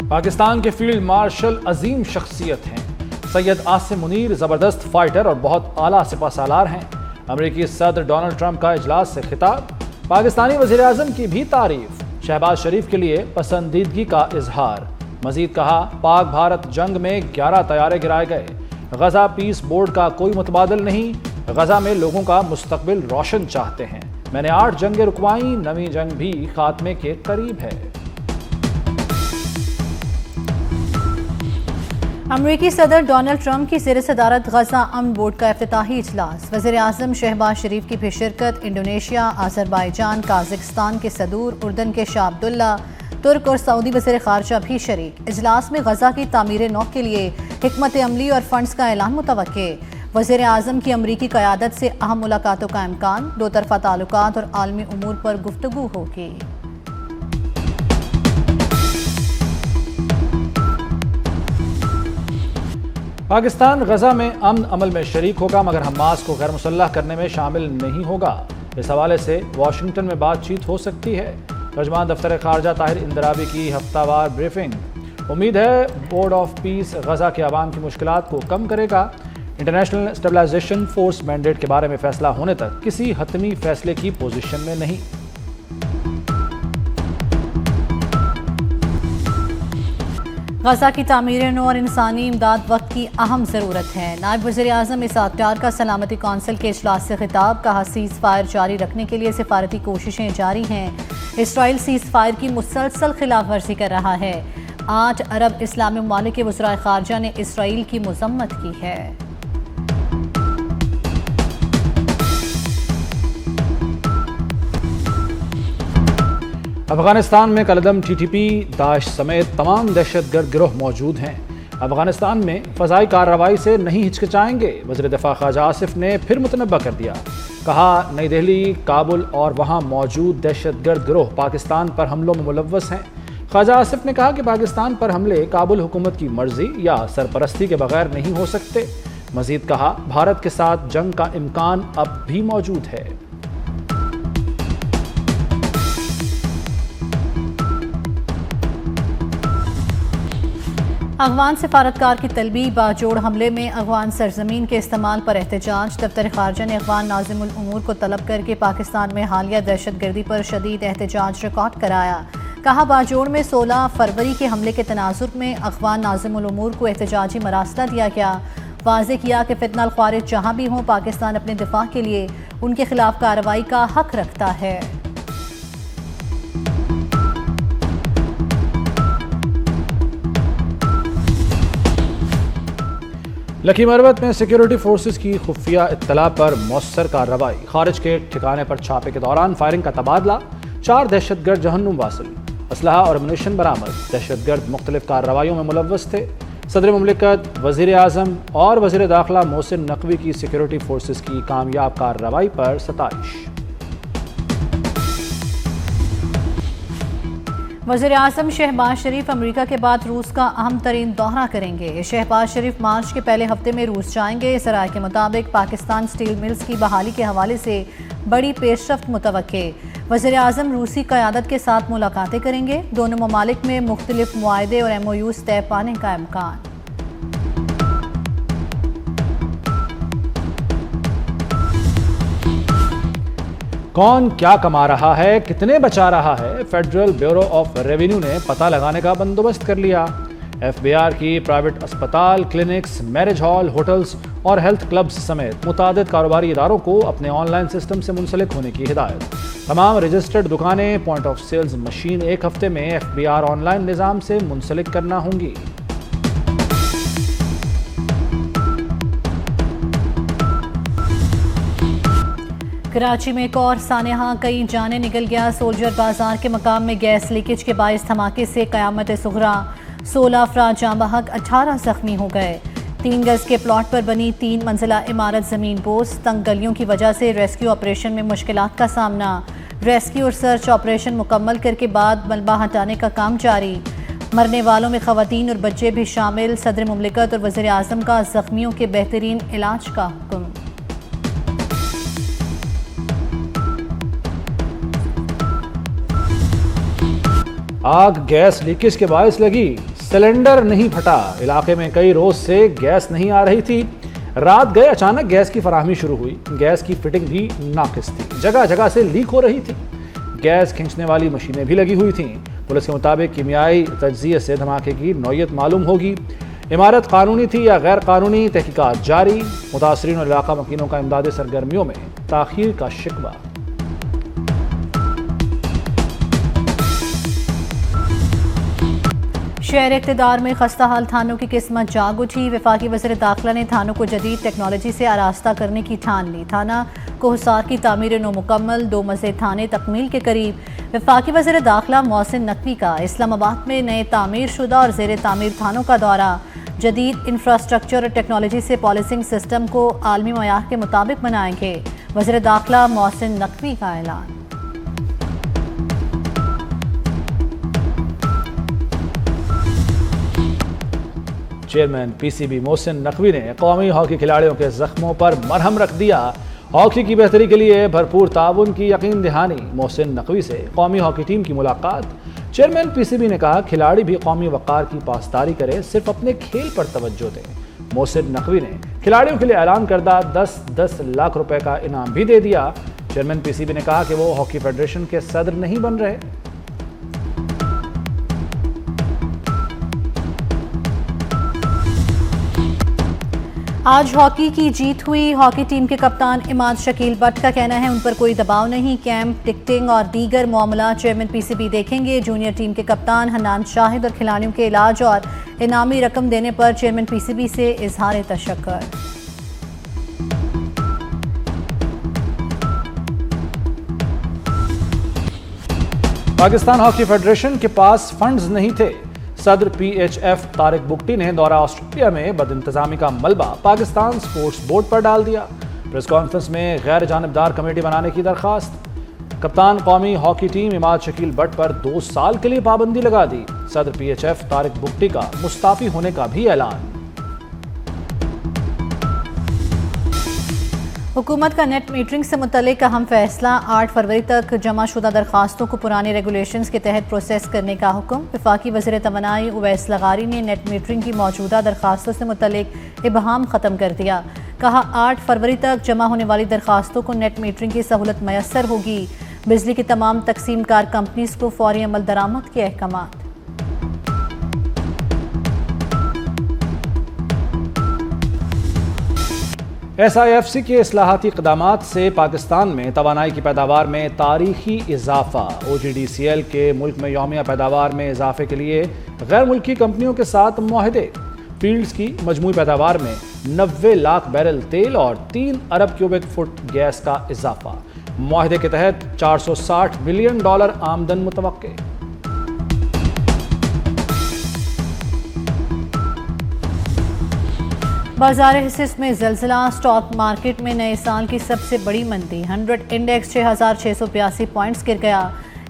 پاکستان کے field marshal عظیم شخصیت ہیں۔ سید عاصم منیر زبردست فائٹر اور بہت اعلیٰ سپہ سالار ہیں۔ امریکی صدر ڈونلڈ ٹرمپ کا اجلاس سے خطاب۔ پاکستانی وزیر اعظم کی بھی تعریف۔ شہباز شریف کے لیے پسندیدگی کا اظہار۔ مزید کہا، پاک بھارت جنگ میں 11 طیارے گرائے گئے۔ غزہ پیس بورڈ کا کوئی متبادل نہیں۔ غزہ میں لوگوں کا مستقبل روشن چاہتے ہیں۔ میں نے 8 جنگیں رکوائیں، نویں جنگ بھی خاتمے کے قریب ہے۔ امریکی صدر ڈونلڈ ٹرمپ کی زیر صدارت غزہ امن بورڈ کا افتتاحی اجلاس۔ وزیر اعظم شہباز شریف کی بھی شرکت۔ انڈونیشیا، آذربائیجان، قازقستان کے صدور، اردن کے شاہ عبداللہ، ترک اور سعودی وزیر خارجہ بھی شریک۔ اجلاس میں غزہ کی تعمیر نو کے لیے حکمت عملی اور فنڈز کا اعلان متوقع۔ وزیر اعظم کی امریکی قیادت سے اہم ملاقاتوں کا امکان۔ دو طرفہ تعلقات اور عالمی امور پر گفتگو ہوگی۔ پاکستان غزہ میں امن عمل میں شریک ہوگا مگر حماس کو غیر مسلح کرنے میں شامل نہیں ہوگا۔ اس حوالے سے واشنگٹن میں بات چیت ہو سکتی ہے۔ ترجمان دفتر خارجہ طاہر اندرابی کی ہفتہ وار بریفنگ۔ امید ہے بورڈ آف پیس غزہ کے عوام کی مشکلات کو کم کرے گا۔ انٹرنیشنل اسٹیبلائزیشن فورس مینڈیٹ کے بارے میں فیصلہ ہونے تک کسی حتمی فیصلے کی پوزیشن میں نہیں۔ غزہ کی تعمیر نو اور انسانی امداد وقت کی اہم ضرورت ہے۔ نائب وزیر اعظم اسحاق ڈار کا سلامتی کونسل کے اجلاس سے خطاب۔ کہا، سیز فائر جاری رکھنے کے لیے سفارتی کوششیں جاری ہیں۔ اسرائیل سیز فائر کی مسلسل خلاف ورزی کر رہا ہے۔ 8 عرب اسلامی ممالک کے وزرائے خارجہ نے اسرائیل کی مذمت کی ہے۔ افغانستان میں کالعدم ٹی ٹی پی، داعش سمیت تمام دہشت گرد گروہ موجود ہیں۔ افغانستان میں فضائی کارروائی سے نہیں ہچکچائیں گے۔ وزیر دفاع خواجہ آصف نے پھر متنبہ کر دیا۔ کہا، نئی دہلی، کابل اور وہاں موجود دہشت گرد گروہ پاکستان پر حملوں میں ملوث ہیں۔ خواجہ آصف نے کہا کہ پاکستان پر حملے کابل حکومت کی مرضی یا سرپرستی کے بغیر نہیں ہو سکتے۔ مزید کہا، بھارت کے ساتھ جنگ کا امکان اب بھی موجود ہے۔ افغان سفارتکار کی طلبی، باجوڑ حملے میں افغان سرزمین کے استعمال پر احتجاج۔ دفتر خارجہ نے افغان ناظم الامور کو طلب کر کے پاکستان میں حالیہ دہشت گردی پر شدید احتجاج ریکارڈ کرایا۔ کہا، باجوڑ میں 16 فروری کے حملے کے تناظر میں افغان ناظم الامور کو احتجاجی مراسلہ دیا گیا۔ واضح کیا کہ فتنہ الخوارج جہاں بھی ہوں، پاکستان اپنے دفاع کے لیے ان کے خلاف کارروائی کا حق رکھتا ہے۔ لکی مروت میں سیکیورٹی فورسز کی خفیہ اطلاع پر مؤثر کارروائی۔ خارج کے ٹھکانے پر چھاپے کے دوران فائرنگ کا تبادلہ۔ 4 دہشت گرد جہنم واصل۔ اسلحہ اور امونیشن برآمد۔ دہشت گرد مختلف کارروائیوں میں ملوث تھے۔ صدر مملکت، وزیر اعظم اور وزیر داخلہ محسن نقوی کی سیکیورٹی فورسز کی کامیاب کارروائی پر ستائش۔ وزیر اعظم شہباز شریف امریکہ کے بعد روس کا اہم ترین دورہ کریں گے۔ شہباز شریف مارچ کے پہلے ہفتے میں روس جائیں گے۔ ذرائع کے مطابق پاکستان سٹیل ملز کی بحالی کے حوالے سے بڑی پیش رفت متوقع۔ وزیر اعظم روسی قیادت کے ساتھ ملاقاتیں کریں گے۔ دونوں ممالک میں مختلف معاہدے اور ایم او یوز طے پانے کا امکان۔ کون کیا کما رہا ہے، کتنے بچا رہا ہے، فیڈرل بیورو آف ریونیو نے پتہ لگانے کا بندوبست کر لیا۔ ایف بی آر کی پرائیویٹ اسپتال، کلینکس، میرج ہال، ہوٹلز اور ہیلتھ کلبز سمیت متعدد کاروباری اداروں کو اپنے آن لائن سسٹم سے منسلک ہونے کی ہدایت۔ تمام رجسٹرڈ دکانیں، پوائنٹ آف سیلز مشین ایک ہفتے میں F B R online نظام سے منسلک کرنا ہوں گی۔ کراچی میں ایک اور سانحہ، کئی جانیں نکل گیا۔ سولجر بازار کے مقام میں گیس لیکیج کے باعث دھماکے سے قیامت صغریٰ۔ 16 افراد جاں بحق، 18 زخمی ہو گئے۔ 3 گز کے پلاٹ پر بنی 3 منزلہ عمارت زمین بوس۔ تنگ گلیوں کی وجہ سے ریسکیو آپریشن میں مشکلات کا سامنا۔ ریسکیو اور سرچ آپریشن مکمل کر کے بعد ملبہ ہٹانے کا کام جاری۔ مرنے والوں میں خواتین اور بچے بھی شامل۔ صدر مملکت اور وزیر اعظم کا زخمیوں کے بہترین علاج کا حکم۔ آگ گیس لیکیج کے باعث لگی، سلنڈر نہیں پھٹا، علاقے میں کئی روز سے گیس نہیں آ رہی تھی، رات گئے اچانک گیس کی فراہمی شروع ہوئی، گیس کی فٹنگ بھی ناقص تھی، جگہ جگہ سے لیک ہو رہی تھی، گیس کھینچنے والی مشینیں بھی لگی ہوئی تھیں۔ پولیس کے مطابق کیمیائی تجزیے سے دھماکے کی نوعیت معلوم ہوگی، عمارت قانونی تھی یا غیر قانونی، تحقیقات جاری۔ متاثرین اور علاقہ مکینوں کا امدادی سرگرمیوں میں تاخیر کا شکوہ۔ شہر اقتدار میں خستہ حال تھانوں کی قسمت جاگ اٹھی، وفاقی وزیر داخلہ نے تھانوں کو جدید ٹیکنالوجی سے آراستہ کرنے کی ٹھان لی۔ تھانہ کوہسار کی تعمیر نو مکمل، 2 منزل تھانے تکمیل کے قریب۔ وفاقی وزیر داخلہ محسن نقوی کا اسلام آباد میں نئے تعمیر شدہ اور زیر تعمیر تھانوں کا دورہ۔ جدید انفراسٹرکچر اور ٹیکنالوجی سے پالیسنگ سسٹم کو عالمی معیار کے مطابق بنائیں گے، وزیر داخلہ محسن نقوی کا اعلان۔ Chairman P C B Mohsin Naqvi نے قومی ہاکی کھلاڑیوں کے زخموں پر مرہم رکھ دیا، ہاکی کی بہتری کے لیے بھرپور تعاون کی یقین دہانی۔ محسن نقوی سے قومی ہاکی ٹیم کی ملاقات۔ چیئرمین پی سی بی نے کہا کھلاڑی بھی قومی وقار کی پاسداری کرے، صرف اپنے کھیل پر توجہ دیں۔ محسن نقوی نے کھلاڑیوں کے لیے اعلان کردہ 10 لاکھ روپے کا انعام بھی دے دیا۔ چیئرمین پی سی بی نے کہا کہ وہ ہاکی فیڈریشن کے صدر نہیں بن رہے۔ آج ہاکی کی جیت ہوئی، ہاکی ٹیم کے کپتان عماد شکیل بٹ کا کہنا ہے ان پر کوئی دباؤ نہیں، کیمپ، ٹکٹنگ اور دیگر معاملات چیئرمین پی سی بی دیکھیں گے۔ جونیئر ٹیم کے کپتان حنان شاہد اور کھلاڑیوں کے علاج اور انعامی رقم دینے پر چیئرمین پی سی بی سے اظہار تشکر۔ پاکستان ہاکی فیڈریشن کے پاس فنڈز نہیں تھے، صدر P H F Tariq Bugti نے دورہ آسٹریلیا میں بد انتظامی کا ملبہ پاکستان سپورٹس بورڈ پر ڈال دیا۔ پریس کانفرنس میں غیر جانبدار کمیٹی بنانے کی درخواست۔ کپتان قومی ہاکی ٹیم عماد شکیل بٹ پر 2 سال کے لیے پابندی لگا دی۔ صدر P H F Tariq Bugti کا مستعفی ہونے کا بھی اعلان۔ حکومت کا نیٹ میٹرنگ سے متعلق اہم فیصلہ، 8 فروری تک جمع شدہ درخواستوں کو پرانی ریگولیشنز کے تحت پروسیس کرنے کا حکم۔ وفاقی وزیر توانائی اویس لغاری نے نیٹ میٹرنگ کی موجودہ درخواستوں سے متعلق ابہام ختم کر دیا، کہا 8 فروری تک جمع ہونے والی درخواستوں کو نیٹ میٹرنگ کی سہولت میسر ہوگی۔ بجلی کی تمام تقسیم کار کمپنیز کو فوری عمل درآمد کے احکامات۔ ایس آئی ایف سی کے اصلاحاتی اقدامات سے پاکستان میں توانائی کی پیداوار میں تاریخی اضافہ۔ او جی ڈی سی ایل کے ملک میں یومیہ پیداوار میں اضافے کے لیے غیر ملکی کمپنیوں کے ساتھ معاہدے۔ فیلڈز کی مجموعی پیداوار میں 90 لاکھ بیرل تیل اور 3 ارب کیوبک فٹ گیس کا اضافہ۔ معاہدے کے تحت $460 بلین آمدن متوقع۔ بازار حصص میں زلزلہ، سٹاک مارکیٹ میں نئے سال کی سب سے بڑی مندی، 100 انڈیکس 6682 پوائنٹس گر گیا،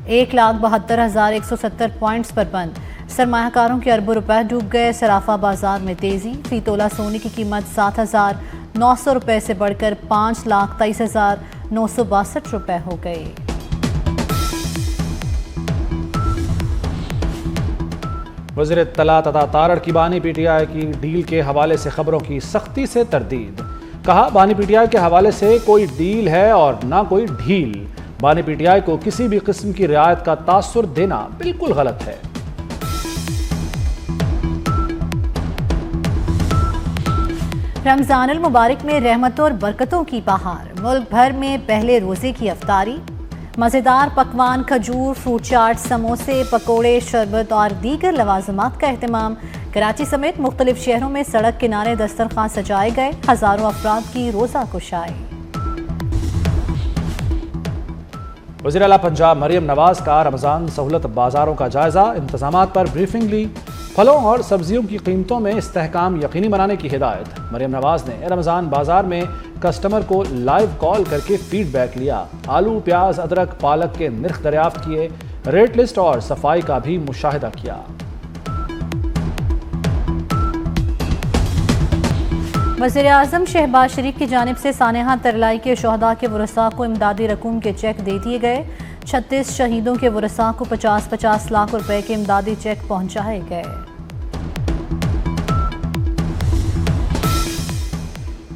1,72,170 پوائنٹس پر بند۔ سرمایہ کاروں کے اربوں روپے ڈوب گئے، صرافہ بازار میں تیزی، فی تولہ سونے کی قیمت 7,900 روپے سے بڑھ کر 5,23,962 روپے ہو گئی۔ وزیر اطلاعات عطا تارڑ کی بانی پی ٹی آئی کی ڈیل کے حوالے سے خبروں کی سختی سے تردید۔ کہا بانی پی ٹی آئی کے حوالے سے کوئی ڈیل ہے اور نہ کوئی ڈھیل۔ بانی پی ٹی آئی کو کسی بھی قسم کی رعایت کا تاثر دینا بالکل غلط ہے۔ رمضان المبارک میں رحمتوں اور برکتوں کی بہار، ملک بھر میں پہلے روزے کی افطاری، مزیدار پکوان، کھجور، فروٹ چاٹ، سموسے، پکوڑے، شربت اور دیگر لوازمات کا اہتمام۔ کراچی سمیت مختلف شہروں میں سڑک کنارے دسترخوان سجائے گئے، ہزاروں افراد کی روزہ کشائی۔ وزیر اعلیٰ پنجاب مریم نواز کا رمضان سہولت بازاروں کا جائزہ، انتظامات پر بریفنگ لی، پھلوں اور سبزیوں کی قیمتوں میں استحکام یقینی بنانے کی ہدایت۔ مریم نواز نے رمضان بازار میں کسٹمر کو لائیو کال کر کے فیڈ بیک لیا، آلو، پیاز، ادرک، پالک کے نرخ دریافت کیے، ریٹ لسٹ اور صفائی کا بھی مشاہدہ کیا۔ وزیر اعظم شہباز شریف کی جانب سے سانحہ ترلائی کے شہداء کے ورثاء کو امدادی رقوم کے چیک دے دیے گئے، 36 شہیدوں کے ورثاء کو 50-50 لاکھ روپے کے امدادی چیک پہنچائے گئے۔